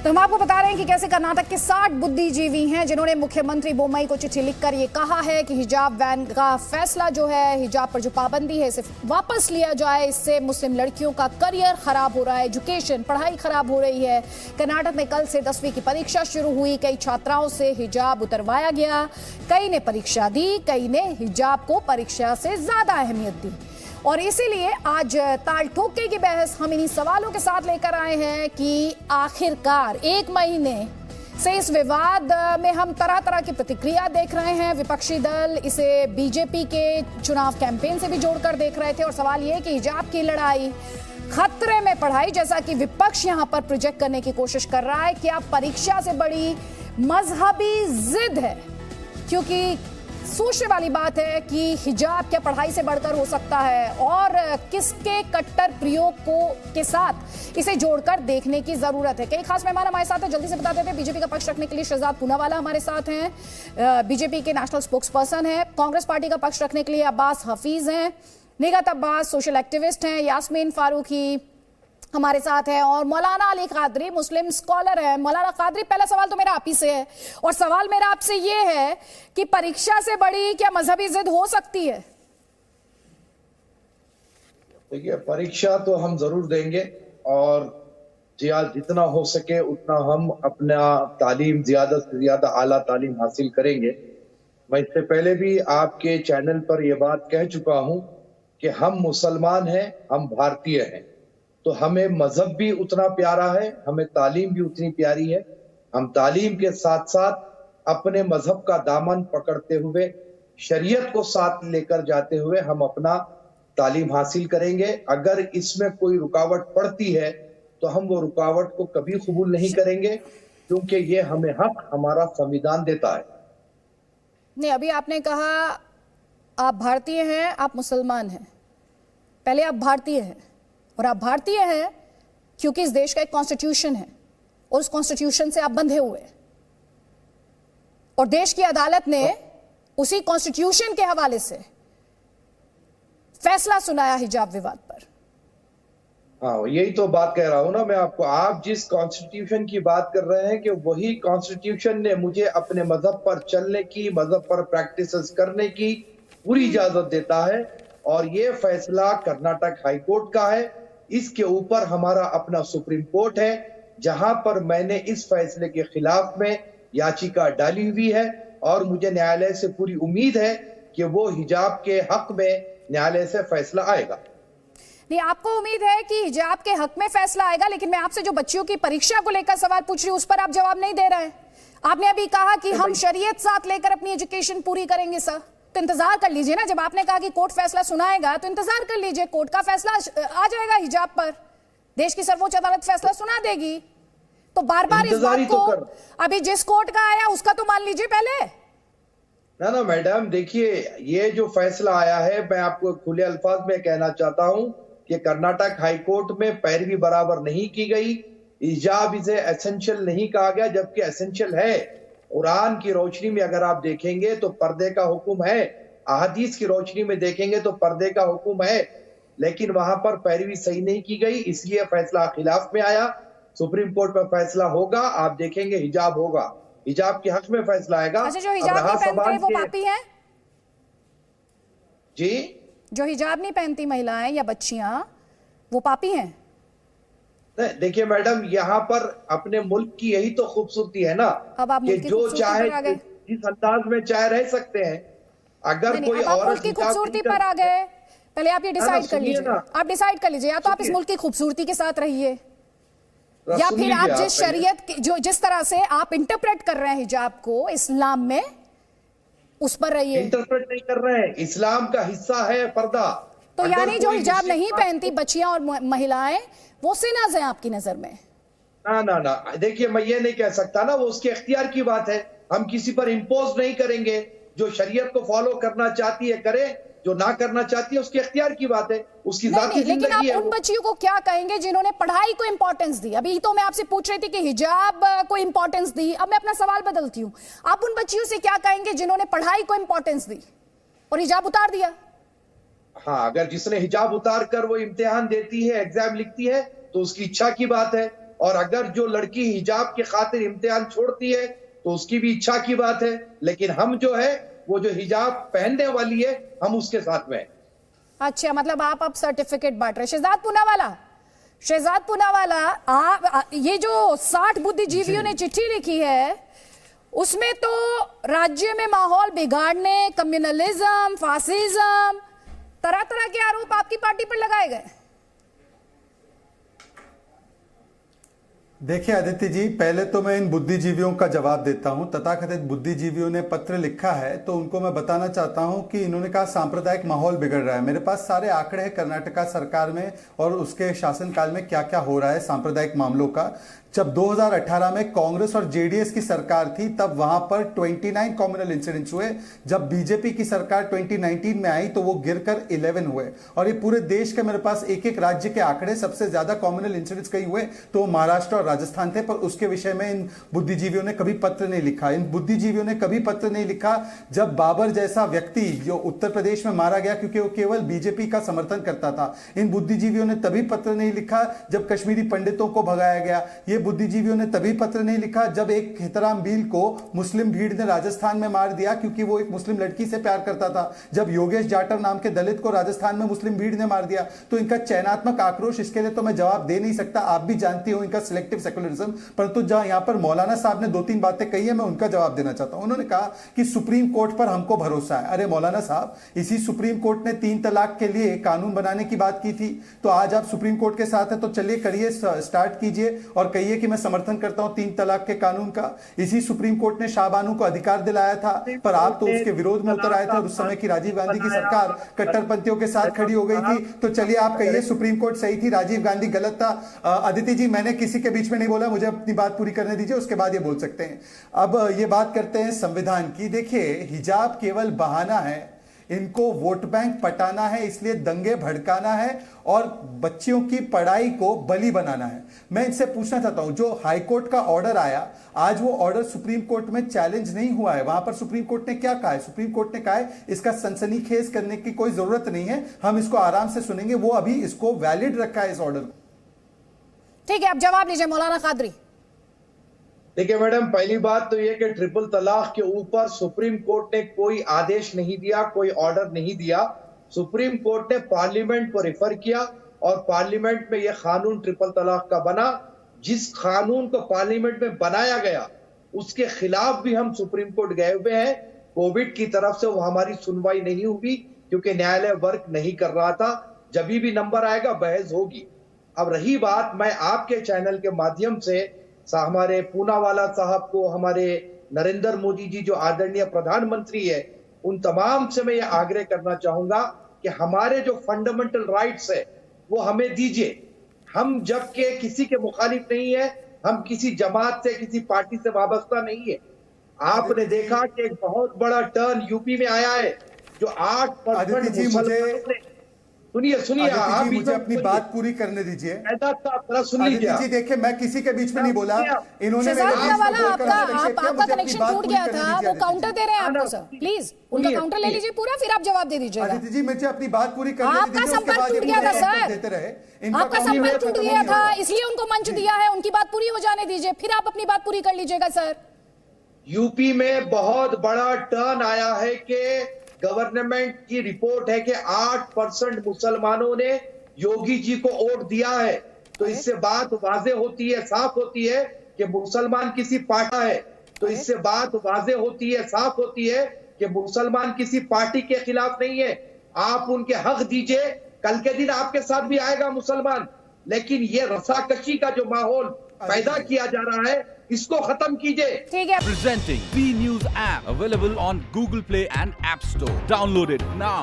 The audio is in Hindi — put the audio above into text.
तो हम आपको बता रहे हैं कि कैसे कर्नाटक के 60 बुद्धिजीवी हैं जिन्होंने मुख्यमंत्री बोम्मई को चिट्ठी लिखकर ये कहा है कि हिजाब बैन का फैसला जो है, हिजाब पर जो पाबंदी है, इसे वापस लिया जाए। इससे मुस्लिम लड़कियों का करियर खराब हो रहा है, एजुकेशन, पढ़ाई खराब हो रही है। कर्नाटक में कल से 10वीं की परीक्षा शुरू हुई। कई छात्राओं से हिजाब उतरवाया गया। कई ने परीक्षा दी, कई ने हिजाब को परीक्षा से ज्यादा अहमियत दी। और इसीलिए आज ताल ठोके की बहस हम इन्हीं सवालों के साथ लेकर आए हैं कि आखिरकार 1 महीने से इस विवाद में हम तरह तरह की प्रतिक्रिया देख रहे हैं। विपक्षी दल इसे बीजेपी के चुनाव कैंपेन से भी जोड़कर देख रहे थे। और सवाल ये कि हिजाब की लड़ाई, खतरे में पढ़ाई, जैसा कि विपक्ष यहां पर प्रोजेक्ट करने की कोशिश कर रहा है, क्या परीक्षा से बड़ी मजहबी जिद है? क्योंकि सोचने वाली बात है कि हिजाब क्या पढ़ाई से बढ़कर हो सकता है, और किसके कट्टर प्रयोग के साथ इसे जोड़कर देखने की जरूरत है। कई खास मेहमान हमारे साथ हैं, जल्दी से बता देते हैं। बीजेपी का पक्ष रखने के लिए शहजाद पूनावाला हमारे साथ हैं, बीजेपी के नेशनल स्पोक्स पर्सन है। कांग्रेस पार्टी का पक्ष रखने के लिए अब्बास हफीज हैं, निगत अब्बास सोशल एक्टिविस्ट हैं, यास्मीन फारूकी हमारे साथ है, और मौलाना अली कादरी मुस्लिम स्कॉलर है। मौलाना कादरी, पहला सवाल तो मेरा आप ही से है, और सवाल मेरा आपसे ये है कि परीक्षा से बड़ी क्या मजहबी जिद हो सकती है? देखिए, परीक्षा तो हम जरूर देंगे और जितना हो सके उतना हम अपना तालीम ज्यादा से ज्यादा आला तालीम हासिल करेंगे। मैं इससे पहले भी आपके चैनल पर यह बात कह चुका हूं कि हम मुसलमान हैं, हम भारतीय हैं, तो हमें मजहब भी उतना प्यारा है, हमें तालीम भी उतनी प्यारी है। हम तालीम के साथ साथ अपने मजहब का दामन पकड़ते हुए, शरीयत को साथ लेकर जाते हुए हम अपना तालीम हासिल करेंगे। अगर इसमें कोई रुकावट पड़ती है तो हम वो रुकावट को कभी कबूल नहीं करेंगे, क्योंकि ये हमें हक हमारा संविधान देता है। नहीं, अभी आपने कहा आप भारतीय हैं, आप मुसलमान हैं। पहले आप भारतीय हैं, और आप भारतीय हैं क्योंकि इस देश का एक कॉन्स्टिट्यूशन है, और उस कॉन्स्टिट्यूशन से आप बंधे हुए हैं, और देश की अदालत ने उसी कॉन्स्टिट्यूशन के हवाले से फैसला सुनाया हिजाब विवाद पर। हाँ, यही तो बात कह रहा हूं ना मैं आपको। आप जिस कॉन्स्टिट्यूशन की बात कर रहे हैं कि वही कॉन्स्टिट्यूशन ने मुझे अपने मजहब पर चलने की, मजहब पर प्रैक्टिसेस करने की पूरी इजाजत देता है, और ये फैसला कर्नाटक हाई कोर्ट का है। इसके ऊपर हमारा अपना सुप्रीम कोर्ट है, जहां पर मैंने इस फैसले के खिलाफ में याचिका डाली हुई है, और मुझे न्यायालय से पूरी उम्मीद है कि वो हिजाब के हक में न्यायालय से फैसला आएगा। नहीं, आपको उम्मीद है कि हिजाब के हक में फैसला आएगा, लेकिन मैं आपसे जो बच्चियों की परीक्षा को लेकर सवाल पूछ रही हूं उस पर आप जवाब नहीं दे रहे हैं। आपने अभी कहा कि हम शरीयत साथ लेकर अपनी एजुकेशन पूरी करेंगे। सर, तो इंतजार कर लीजिए ना। जब आपने कहा कि कोर्ट फैसला सुनाएगा तो इंतजार कर लीजिए, कोर्ट का फैसला आ जाएगा हिजाब पर। देश की सर्वोच्च अदालत फैसला सुना देगी। तो बार बार इस बात को, अभी जिस कोर्ट का आया उसका तो मान लीजिए पहले। ना मैडम, देखिए, ये जो फैसला आया है, मैं आपको खुले अल्फाज में कहना चाहता हूं कि कर्नाटक हाई कोर्ट में पैरवी बराबर नहीं की गई। हिजाब इसे एसेंशियल नहीं कहा गया, जबकि एसेंशियल है। कुरान की रोशनी में अगर आप देखेंगे तो पर्दे का हुक्म है, अहदीस की रोशनी में देखेंगे तो पर्दे का हुक्म है, लेकिन वहां पर पैरवी सही नहीं की गई, इसलिए फैसला खिलाफ में आया। सुप्रीम कोर्ट में फैसला होगा, आप देखेंगे हिजाब होगा, हिजाब के हक में फैसला आएगा। अच्छा, जो हिजाब नहीं पहनते वो पापी हैं? जी, जो हिजाब नहीं पहनती महिलाएं या बच्चियां, वो पापी हैं? देखिए मैडम, यहाँ पर अपने मुल्क की यही तो खूबसूरती है ना, कि जो चाहे जिस अंदाज में चाहे रह सकते हैं। अगर कोई औरत की खूबसूरती पर आ गए, पहले आप ये डिसाइड कर लीजिए। आप डिसाइड कर लीजिए, या तो आप इस मुल्क की खूबसूरती के साथ रहिए, या फिर आप जिस शरीयत जो जिस तरह से आप इंटरप्रेट कर रहे हैं हिजाब को इस्लाम में, उस पर रहिए। इंटरप्रेट नहीं कर रहे हैं, इस्लाम का हिस्सा है पर्दा। तो यानी जो हिजाब नहीं पहनती बच्चियां और महिलाएं, वो सिनाज़ हैं आपकी नजर में? ना, देखिए, मैं ये नहीं कह सकता ना, वो उसके इख्तियार की बात है। हम किसी पर इंपोज नहीं करेंगे। जो शरीयत को फॉलो करना चाहती है करे, जो ना करना चाहती है उसके इख्तियार की बात है, उसकी जाती जिंदगी है। लेकिन आप उन बच्चियों को क्या कहेंगे जिन्होंने पढ़ाई को इंपॉर्टेंस दी? अभी तो मैं आपसे पूछ रही थी कि हिजाब को इंपॉर्टेंस दी, अब मैं अपना सवाल बदलती हूँ। आप उन बच्चियों से क्या कहेंगे जिन्होंने पढ़ाई को इंपॉर्टेंस दी और हिजाब उतार दिया? हाँ, अगर जिसने हिजाब उतार कर वो इम्तिहान देती है, एग्जाम लिखती है, तो उसकी इच्छा की बात है। और अगर जो लड़की हिजाब के खातिर इम्तिहान छोड़ती है तो उसकी भी इच्छा की बात है, लेकिन हम जो है वो जो हिजाब पहनने वाली है हम उसके साथ में हैं। अच्छा, मतलब आप अब सर्टिफिकेट बांट रहे। शहजाद पूनावाला, आप ये जो 60 बुद्धिजीवियों ने चिट्ठी लिखी है उसमें तो राज्य में माहौल बिगाड़ने, कम्युनलिज्म, फासिज्म, तरह तरह के आरोप आपकी पार्टी पर लगाए गए। देखिए आदित्य जी, पहले तो मैं इन बुद्धिजीवियों का जवाब देता हूं। तथाकथित बुद्धिजीवियों ने पत्र लिखा है तो उनको मैं बताना चाहता हूं कि इन्होंने कहा सांप्रदायिक माहौल बिगड़ रहा है। मेरे पास सारे आंकड़े हैं कर्नाटका सरकार में और उसके शासनकाल में क्या क्या हो रहा है सांप्रदायिक मामलों का। जब 2018 में कांग्रेस और जेडीएस की सरकार थी तब वहां पर 29 कम्युनल इंसिडेंट्स हुए। जब बीजेपी की सरकार 2019 में आई तो वो गिरकर 11 हुए। और ये पूरे देश के मेरे पास एक एक राज्य के आंकड़े, सबसे ज्यादा कम्युनल इंसिडेंट्स कई हुए तो महाराष्ट्र और राजस्थान थे, पर उसके विषय में इन बुद्धिजीवियों ने कभी पत्र नहीं लिखा। इन बुद्धिजीवियों ने कभी पत्र नहीं लिखा जब बाबर जैसा व्यक्ति जो उत्तर प्रदेश में मारा गया क्योंकि वो केवल बीजेपी का समर्थन करता था। इन बुद्धिजीवियों ने तभी पत्र नहीं लिखा जब कश्मीरी पंडितों को भगाया गया। ये बुद्धिजीवियों ने तभी पत्र नहीं लिखा जब एक हितराम बील को मुस्लिम भीड़ ने राजस्थान में मार दिया क्योंकि वो एक मुस्लिम लड़की से प्यार करता था। जब योगेश जाटव नाम के दलित को राजस्थान में मुस्लिम भीड़ ने मार दिया। तो इनका चयनात्मक आक्रोश, इसके लिए तो मैं जवाब दे नहीं सकता, आप भी जानती हो इनका सिलेक्टिव सेकुलरिज्म। परंतु जहां यहां पर मौलाना साहब ने 2-3 बातें कही है, मैं उनका जवाब देना चाहता हूं। उन्होंने कहा कि सुप्रीम कोर्ट पर हमको भरोसा है। अरे मौलाना साहब, इसी सुप्रीम कोर्ट ने 3 तलाक के लिए कानून बनाने की बात की थी, तो आज आप सुप्रीम कोर्ट के साथ है तो चलिए करिए, स्टार्ट कीजिए और कहिए कि मैं समर्थन करता हूं 3 तलाक के कानून का। इसी सुप्रीम कोर्ट ने शाहबानू को अधिकार दिलाया था, पर आप तो उसके विरोध में उतर आए थे और उस समय की राजीव गांधी की सरकार कट्टरपंथियों के साथ खड़ी हो गई थी। तो चलिए आप कहिए सुप्रीम कोर्ट सही थी, राजीव गांधी गलत था। अदिति जी, मैंने किसी के बीच में नहीं बोला, मुझे अपनी बात पूरी करने दीजिए, उसके बाद ये बोल सकते हैं। अब ये बात करते हैं संविधान की। देखिए, हिजाब केवल बहाना है, इनको वोट बैंक पटाना है, इसलिए दंगे भड़काना है और बच्चियों की पढ़ाई को बलि बनाना है। मैं इनसे पूछना चाहता हूं, जो हाईकोर्ट का ऑर्डर आया, आज वो ऑर्डर सुप्रीम कोर्ट में चैलेंज नहीं हुआ है। वहां पर सुप्रीम कोर्ट ने क्या कहा है? सुप्रीम कोर्ट ने कहा है इसका सनसनीखेज करने की कोई जरूरत नहीं है, हम इसको आराम से सुनेंगे। वो अभी इसको वैलिड रखा है इस ऑर्डर को। ठीक है, अब जवाब लीजिए मौलाना कादरी। देखिए मैडम, पहली बात तो यह कि ट्रिपल तलाक के ऊपर सुप्रीम कोर्ट ने कोई आदेश नहीं दिया, कोई ऑर्डर नहीं दिया। सुप्रीम कोर्ट ने पार्लियामेंट को रेफर किया और पार्लियामेंट में यह कानून ट्रिपल तलाक का बना। जिस कानून को पार्लियामेंट में बनाया गया उसके खिलाफ भी हम सुप्रीम कोर्ट गए हुए हैं। कोविड की तरफ से वो हमारी सुनवाई नहीं हुई क्योंकि न्यायालय वर्क नहीं कर रहा था। जब भी नंबर आएगा बहस होगी। अब रही बात, मैं आपके चैनल के माध्यम से हमारे पूनावाला साहब को, हमारे नरेंद्र मोदी जी जो आदरणीय प्रधानमंत्री है, उन तमाम से मैं ये आग्रह करना चाहूंगा कि हमारे जो फंडामेंटल राइट्स है वो हमें दीजिए। हम जबकि किसी के मुखालिफ नहीं है, हम किसी जमात से, किसी पार्टी से वाबस्ता नहीं है। आपने देखा कि एक बहुत बड़ा टर्न यूपी में आया है जो 8% मुसलमानों। सुनिए आप मुझे अपनी बात पूरी करने दीजिए। सुन लीजिए जी। देखिए, मैं किसी के बीच में नहीं बोला, इन्होंने आपका कनेक्शन टूट गया था, वो काउंटर दे रहे हैं आपको सर। प्लीज उनका काउंटर ले लीजिए पूरा, फिर आप जवाब दे दीजिए। आदित्य जी, मुझे अपनी बात पूरी करने दीजिए। आपका संपर्क टूट गया था सर, आपका संपर्क टूट गया था, इसलिए उनको मंच दिया है। उनकी बात पूरी हो जाने दीजिए, फिर आप अपनी बात पूरी कर लीजिएगा सर। यूपी में बहुत बड़ा टर्न आया है कि गवर्नमेंट की रिपोर्ट है कि 8% मुसलमानों ने योगी जी को वोट दिया है। तो इससे बात वाजे होती है, साफ होती है कि मुसलमान किसी पार्टी है। तो इससे बात वाजे होती है, साफ होती है कि मुसलमान किसी पार्टी के खिलाफ नहीं है। आप उनके हक दीजिए, कल के दिन आपके साथ भी आएगा मुसलमान। लेकिन ये रसाकशी का जो माहौल पैदा किया जा रहा है, इसको खत्म कीजिए। ठीक है। Presenting B News app available on Google Play and App Store. Download it now.